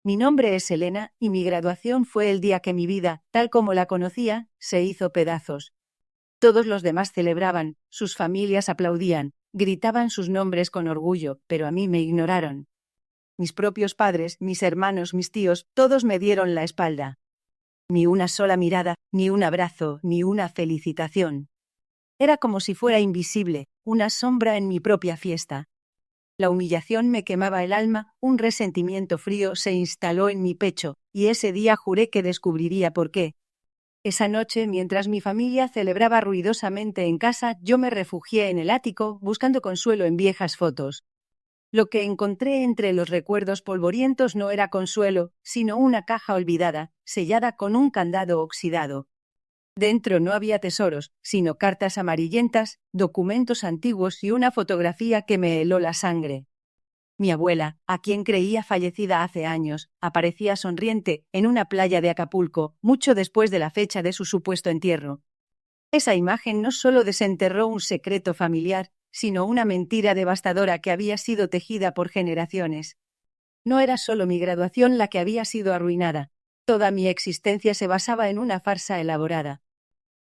Mi nombre es Elena y mi graduación fue el día que mi vida, tal como la conocía, se hizo pedazos. Todos los demás celebraban, sus familias aplaudían, gritaban sus nombres con orgullo, pero a mí me ignoraron. Mis propios padres, mis hermanos, mis tíos, todos me dieron la espalda. Ni una sola mirada, ni un abrazo, ni una felicitación. Era como si fuera invisible, una sombra en mi propia fiesta. La humillación me quemaba el alma, un resentimiento frío se instaló en mi pecho, y ese día juré que descubriría por qué. Esa noche, mientras mi familia celebraba ruidosamente en casa, yo me refugié en el ático, buscando consuelo en viejas fotos. Lo que encontré entre los recuerdos polvorientos no era consuelo, sino una caja olvidada, sellada con un candado oxidado. Dentro no había tesoros, sino cartas amarillentas, documentos antiguos y una fotografía que me heló la sangre. Mi abuela, a quien creía fallecida hace años, aparecía sonriente en una playa de Acapulco, mucho después de la fecha de su supuesto entierro. Esa imagen no solo desenterró un secreto familiar, sino una mentira devastadora que había sido tejida por generaciones. No era solo mi graduación la que había sido arruinada. Toda mi existencia se basaba en una farsa elaborada.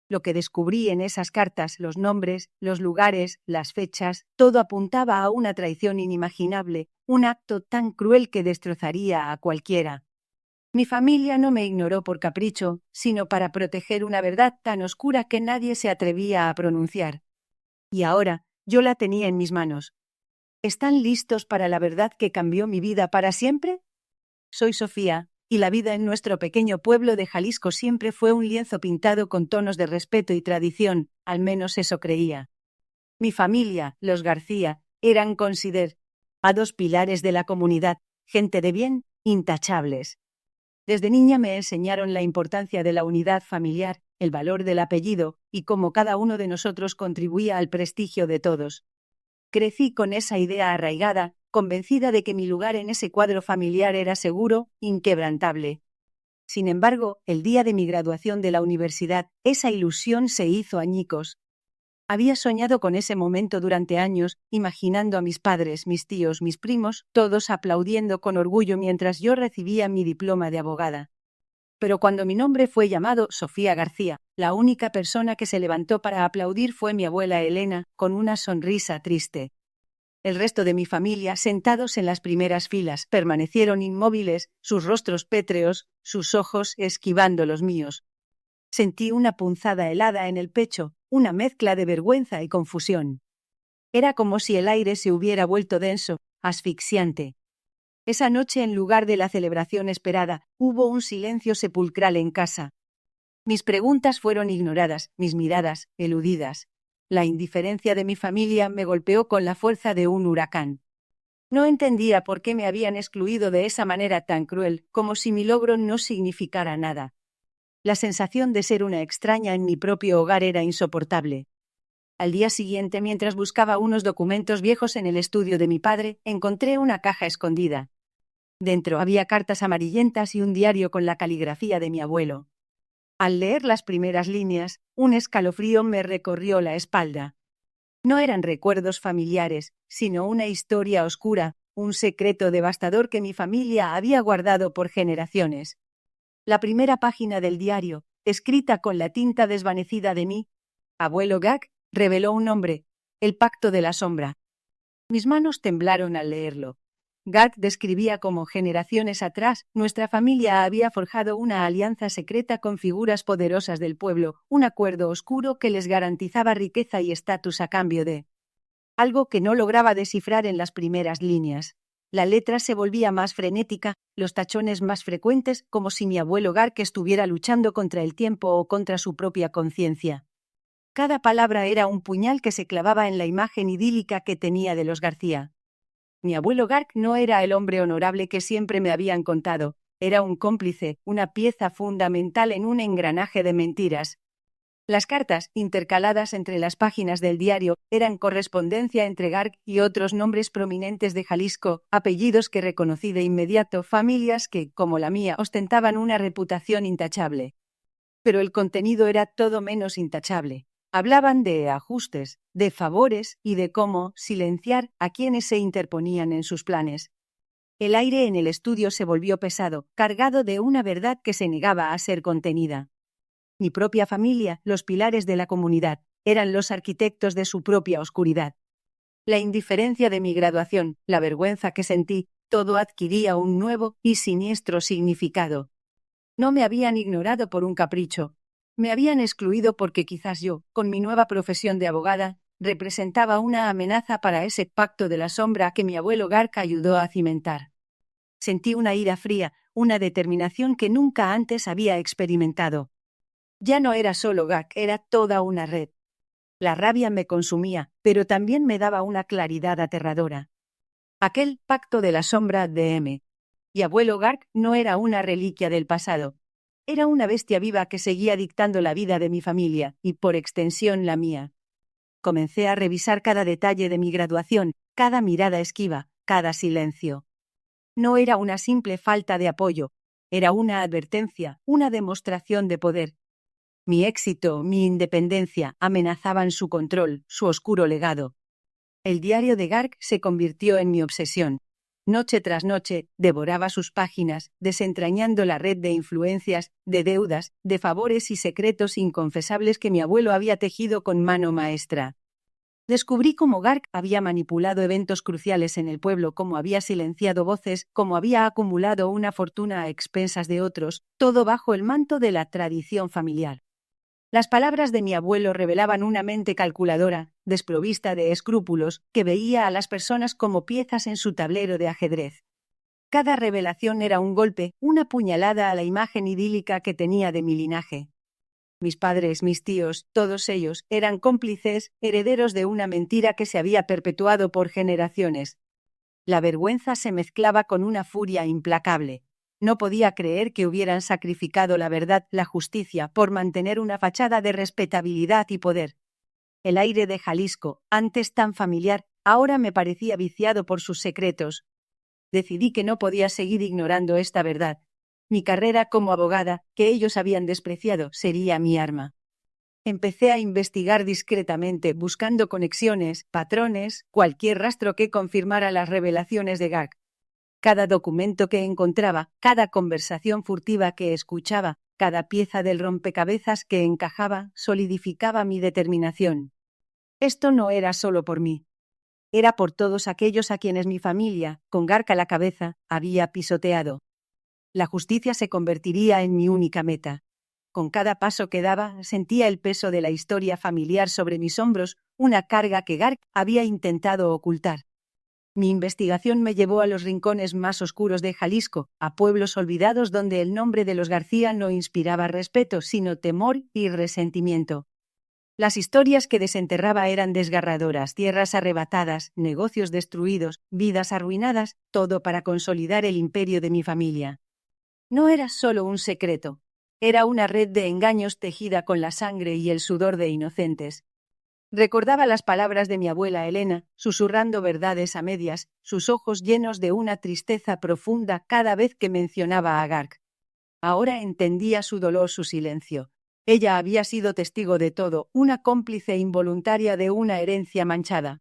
Lo que descubrí en esas cartas, los nombres, los lugares, las fechas, todo apuntaba a una traición inimaginable, un acto tan cruel que destrozaría a cualquiera. Mi familia no me ignoró por capricho, sino para proteger una verdad tan oscura que nadie se atrevía a pronunciar. Y ahora, yo la tenía en mis manos. ¿Están listos para la verdad que cambió mi vida para siempre? Soy Sofía, y la vida en nuestro pequeño pueblo de Jalisco siempre fue un lienzo pintado con tonos de respeto y tradición, al menos eso creía. Mi familia, los García, eran considerados pilares de la comunidad, gente de bien, intachables. Desde niña me enseñaron la importancia de la unidad familiar, el valor del apellido, y cómo cada uno de nosotros contribuía al prestigio de todos. Crecí con esa idea arraigada, convencida de que mi lugar en ese cuadro familiar era seguro, inquebrantable. Sin embargo, el día de mi graduación de la universidad, esa ilusión se hizo añicos. Había soñado con ese momento durante años, imaginando a mis padres, mis tíos, mis primos, todos aplaudiendo con orgullo mientras yo recibía mi diploma de abogada. Pero cuando mi nombre fue llamado Sofía García, la única persona que se levantó para aplaudir fue mi abuela Elena, con una sonrisa triste. El resto de mi familia, sentados en las primeras filas, permanecieron inmóviles, sus rostros pétreos, sus ojos esquivando los míos. Sentí una punzada helada en el pecho, una mezcla de vergüenza y confusión. Era como si el aire se hubiera vuelto denso, asfixiante. Esa noche, en lugar de la celebración esperada, hubo un silencio sepulcral en casa. Mis preguntas fueron ignoradas, mis miradas, eludidas. La indiferencia de mi familia me golpeó con la fuerza de un huracán. No entendía por qué me habían excluido de esa manera tan cruel, como si mi logro no significara nada. La sensación de ser una extraña en mi propio hogar era insoportable. Al día siguiente, mientras buscaba unos documentos viejos en el estudio de mi padre, encontré una caja escondida. Dentro había cartas amarillentas y un diario con la caligrafía de mi abuelo. Al leer las primeras líneas, un escalofrío me recorrió la espalda. No eran recuerdos familiares, sino una historia oscura, un secreto devastador que mi familia había guardado por generaciones. La primera página del diario, escrita con la tinta desvanecida de mi abuelo Gag, reveló un nombre: el Pacto de la Sombra. Mis manos temblaron al leerlo. Gad describía cómo generaciones atrás nuestra familia había forjado una alianza secreta con figuras poderosas del pueblo, un acuerdo oscuro que les garantizaba riqueza y estatus a cambio de algo que no lograba descifrar en las primeras líneas. La letra se volvía más frenética, los tachones más frecuentes, como si mi abuelo Gark estuviera luchando contra el tiempo o contra su propia conciencia. Cada palabra era un puñal que se clavaba en la imagen idílica que tenía de los García. Mi abuelo Gark no era el hombre honorable que siempre me habían contado, era un cómplice, una pieza fundamental en un engranaje de mentiras. Las cartas, intercaladas entre las páginas del diario, eran correspondencia entre Gark y otros nombres prominentes de Jalisco, apellidos que reconocí de inmediato, familias que, como la mía, ostentaban una reputación intachable. Pero el contenido era todo menos intachable. Hablaban de ajustes, de favores y de cómo silenciar a quienes se interponían en sus planes. El aire en el estudio se volvió pesado, cargado de una verdad que se negaba a ser contenida. Mi propia familia, los pilares de la comunidad, eran los arquitectos de su propia oscuridad. La indiferencia de mi graduación, la vergüenza que sentí, todo adquiría un nuevo y siniestro significado. No me habían ignorado por un capricho. Me habían excluido porque quizás yo, con mi nueva profesión de abogada, representaba una amenaza para ese pacto de la sombra que mi abuelo Garca ayudó a cimentar. Sentí una ira fría, una determinación que nunca antes había experimentado. Ya no era solo Gak, era toda una red. La rabia me consumía, pero también me daba una claridad aterradora. Aquel pacto de la sombra de M. Y abuelo Gark no era una reliquia del pasado. Era una bestia viva que seguía dictando la vida de mi familia, y por extensión la mía. Comencé a revisar cada detalle de mi graduación, cada mirada esquiva, cada silencio. No era una simple falta de apoyo, era una advertencia, una demostración de poder. Mi éxito, mi independencia amenazaban su control, su oscuro legado. El diario de Gark se convirtió en mi obsesión. Noche tras noche, devoraba sus páginas, desentrañando la red de influencias, de deudas, de favores y secretos inconfesables que mi abuelo había tejido con mano maestra. Descubrí cómo Gark había manipulado eventos cruciales en el pueblo, cómo había silenciado voces, cómo había acumulado una fortuna a expensas de otros, todo bajo el manto de la tradición familiar. Las palabras de mi abuelo revelaban una mente calculadora, desprovista de escrúpulos, que veía a las personas como piezas en su tablero de ajedrez. Cada revelación era un golpe, una puñalada a la imagen idílica que tenía de mi linaje. Mis padres, mis tíos, todos ellos, eran cómplices, herederos de una mentira que se había perpetuado por generaciones. La vergüenza se mezclaba con una furia implacable. No podía creer que hubieran sacrificado la verdad, la justicia, por mantener una fachada de respetabilidad y poder. El aire de Jalisco, antes tan familiar, ahora me parecía viciado por sus secretos. Decidí que no podía seguir ignorando esta verdad. Mi carrera como abogada, que ellos habían despreciado, sería mi arma. Empecé a investigar discretamente, buscando conexiones, patrones, cualquier rastro que confirmara las revelaciones de Gak. Cada documento que encontraba, cada conversación furtiva que escuchaba, cada pieza del rompecabezas que encajaba, solidificaba mi determinación. Esto no era solo por mí. Era por todos aquellos a quienes mi familia, con Garca a la cabeza, había pisoteado. La justicia se convertiría en mi única meta. Con cada paso que daba, sentía el peso de la historia familiar sobre mis hombros, una carga que Garc había intentado ocultar. Mi investigación me llevó a los rincones más oscuros de Jalisco, a pueblos olvidados donde el nombre de los García no inspiraba respeto, sino temor y resentimiento. Las historias que desenterraba eran desgarradoras, tierras arrebatadas, negocios destruidos, vidas arruinadas, todo para consolidar el imperio de mi familia. No era solo un secreto, era una red de engaños tejida con la sangre y el sudor de inocentes. Recordaba las palabras de mi abuela Elena, susurrando verdades a medias, sus ojos llenos de una tristeza profunda cada vez que mencionaba a Garc. Ahora entendía su dolor, su silencio. Ella había sido testigo de todo, una cómplice involuntaria de una herencia manchada.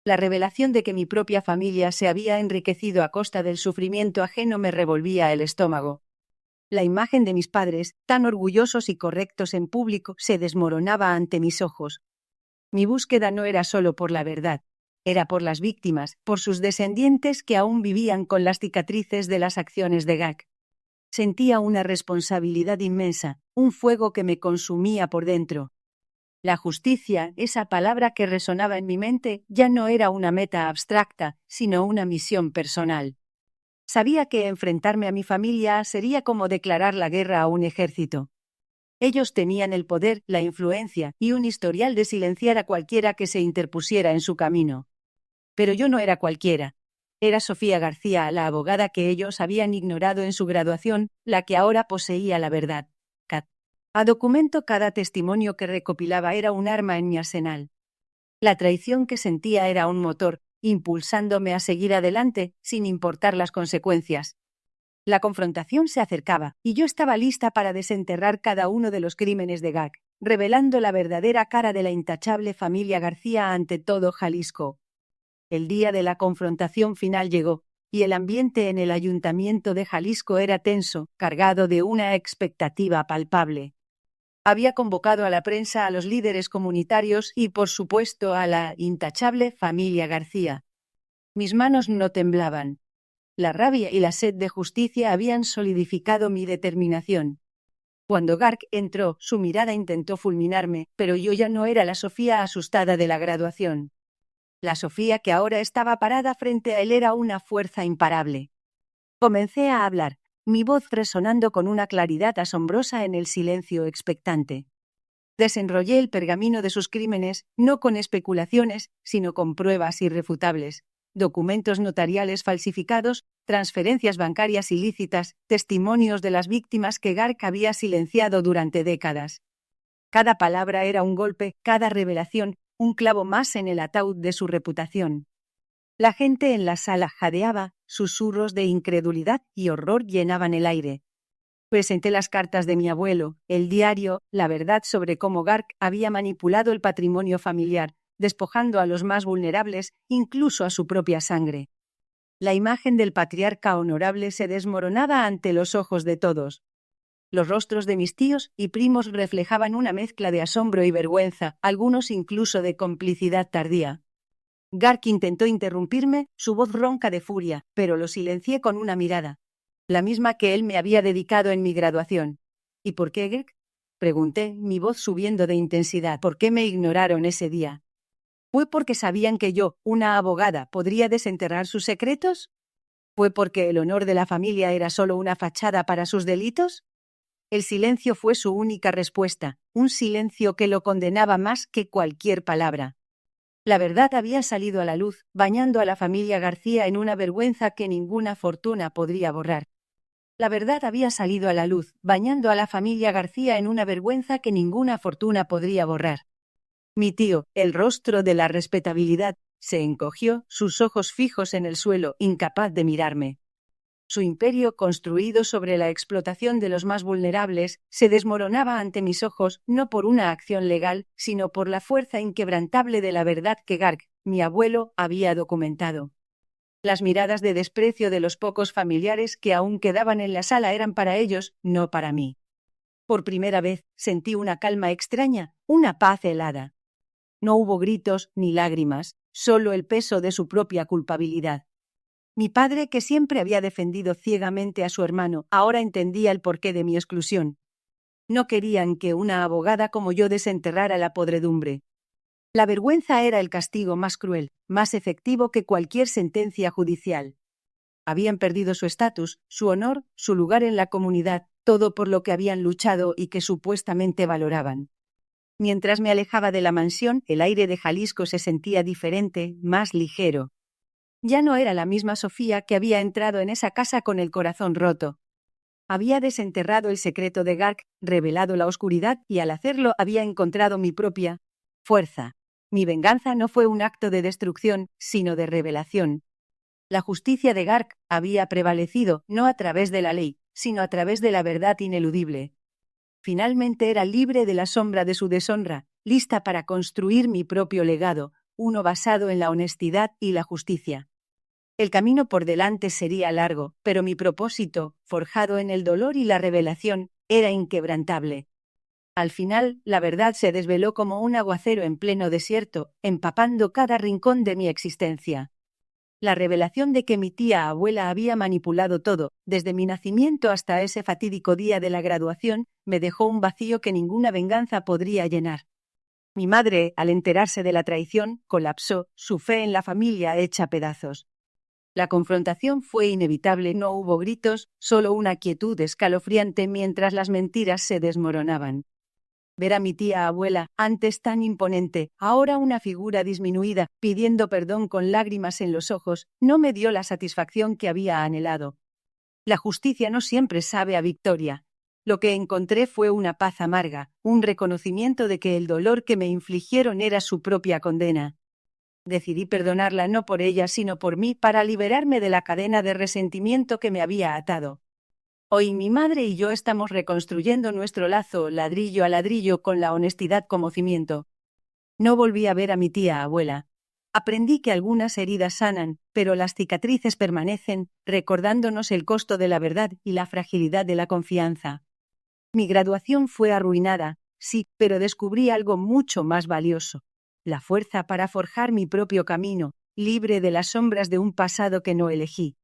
La revelación de que mi propia familia se había enriquecido a costa del sufrimiento ajeno me revolvía el estómago. La imagen de mis padres, tan orgullosos y correctos en público, se desmoronaba ante mis ojos. Mi búsqueda no era solo por la verdad, era por las víctimas, por sus descendientes que aún vivían con las cicatrices de las acciones de Gak. Sentía una responsabilidad inmensa, un fuego que me consumía por dentro. La justicia, esa palabra que resonaba en mi mente, ya no era una meta abstracta, sino una misión personal. Sabía que enfrentarme a mi familia sería como declarar la guerra a un ejército. Ellos tenían el poder, la influencia y un historial de silenciar a cualquiera que se interpusiera en su camino. Pero yo no era cualquiera. Era Sofía García, la abogada que ellos habían ignorado en su graduación, la que ahora poseía la verdad. A documento cada testimonio que recopilaba era un arma en mi arsenal. La traición que sentía era un motor, impulsándome a seguir adelante, sin importar las consecuencias. La confrontación se acercaba, y yo estaba lista para desenterrar cada uno de los crímenes de Gak, revelando la verdadera cara de la intachable familia García ante todo Jalisco. El día de la confrontación final llegó. y el ambiente en el ayuntamiento de Jalisco era tenso, cargado de una expectativa palpable. Había convocado a la prensa, a los líderes comunitarios y, por supuesto, a la intachable familia García. Mis manos no temblaban. La rabia y la sed de justicia habían solidificado mi determinación. Cuando Gark entró, su mirada intentó fulminarme, pero yo ya no era la Sofía asustada de la graduación. La Sofía que ahora estaba parada frente a él era una fuerza imparable. Comencé a hablar, mi voz resonando con una claridad asombrosa en el silencio expectante. Desenrollé el pergamino de sus crímenes, no con especulaciones, sino con pruebas irrefutables. Documentos notariales falsificados, transferencias bancarias ilícitas, testimonios de las víctimas que Gark había silenciado durante décadas. Cada palabra era un golpe, cada revelación, un clavo más en el ataúd de su reputación. La gente en la sala jadeaba, susurros de incredulidad y horror llenaban el aire. Presenté las cartas de mi abuelo, el diario, la verdad sobre cómo Gark había manipulado el patrimonio familiar, despojando a los más vulnerables, incluso a su propia sangre. La imagen del patriarca honorable se desmoronaba ante los ojos de todos. Los rostros de mis tíos y primos reflejaban una mezcla de asombro y vergüenza, algunos incluso de complicidad tardía. Gark intentó interrumpirme, su voz ronca de furia, pero lo silencié con una mirada, la misma que él me había dedicado en mi graduación. ¿Y por qué, Gark? Pregunté, mi voz subiendo de intensidad. ¿Por qué me ignoraron ese día? ¿Fue porque sabían que yo, una abogada, podría desenterrar sus secretos? ¿Fue porque el honor de la familia era solo una fachada para sus delitos? El silencio fue su única respuesta, un silencio que lo condenaba más que cualquier palabra. La verdad había salido a la luz, bañando a la familia García en una vergüenza que ninguna fortuna podría borrar. La verdad había salido a la luz, bañando a la familia García en una vergüenza que ninguna fortuna podría borrar. Mi tío, el rostro de la respetabilidad, se encogió, sus ojos fijos en el suelo, incapaz de mirarme. Su imperio, construido sobre la explotación de los más vulnerables, se desmoronaba ante mis ojos, no por una acción legal, sino por la fuerza inquebrantable de la verdad que Gark, mi abuelo, había documentado. Las miradas de desprecio de los pocos familiares que aún quedaban en la sala eran para ellos, no para mí. Por primera vez sentí una calma extraña, una paz helada. No hubo gritos ni lágrimas, solo el peso de su propia culpabilidad. Mi padre, que siempre había defendido ciegamente a su hermano, ahora entendía el porqué de mi exclusión. No querían que una abogada como yo desenterrara la podredumbre. La vergüenza era el castigo más cruel, más efectivo que cualquier sentencia judicial. Habían perdido su estatus, su honor, su lugar en la comunidad, todo por lo que habían luchado y que supuestamente valoraban. Mientras me alejaba de la mansión, el aire de Jalisco se sentía diferente, más ligero. Ya no era la misma Sofía que había entrado en esa casa con el corazón roto. Había desenterrado el secreto de Gark, revelado la oscuridad y al hacerlo había encontrado mi propia fuerza. Mi venganza no fue un acto de destrucción, sino de revelación. La justicia de Gark había prevalecido, no a través de la ley, sino a través de la verdad ineludible. Finalmente era libre de la sombra de su deshonra, lista para construir mi propio legado, uno basado en la honestidad y la justicia. El camino por delante sería largo, pero mi propósito, forjado en el dolor y la revelación, era inquebrantable. Al final, la verdad se desveló como un aguacero en pleno desierto, empapando cada rincón de mi existencia. La revelación de que mi tía abuela había manipulado todo, desde mi nacimiento hasta ese fatídico día de la graduación, me dejó un vacío que ninguna venganza podría llenar. Mi madre, al enterarse de la traición, colapsó, su fe en la familia hecha pedazos. La confrontación fue inevitable, no hubo gritos, solo una quietud escalofriante mientras las mentiras se desmoronaban. Ver a mi tía abuela, antes tan imponente, ahora una figura disminuida, pidiendo perdón con lágrimas en los ojos, no me dio la satisfacción que había anhelado. La justicia no siempre sabe a victoria. Lo que encontré fue una paz amarga, un reconocimiento de que el dolor que me infligieron era su propia condena. Decidí perdonarla no por ella sino por mí para liberarme de la cadena de resentimiento que me había atado. Hoy mi madre y yo estamos reconstruyendo nuestro lazo ladrillo a ladrillo con la honestidad como cimiento. No volví a ver a mi tía abuela. Aprendí que algunas heridas sanan, pero las cicatrices permanecen, recordándonos el costo de la verdad y la fragilidad de la confianza. Mi graduación fue arruinada, sí, pero descubrí algo mucho más valioso: la fuerza para forjar mi propio camino, libre de las sombras de un pasado que no elegí.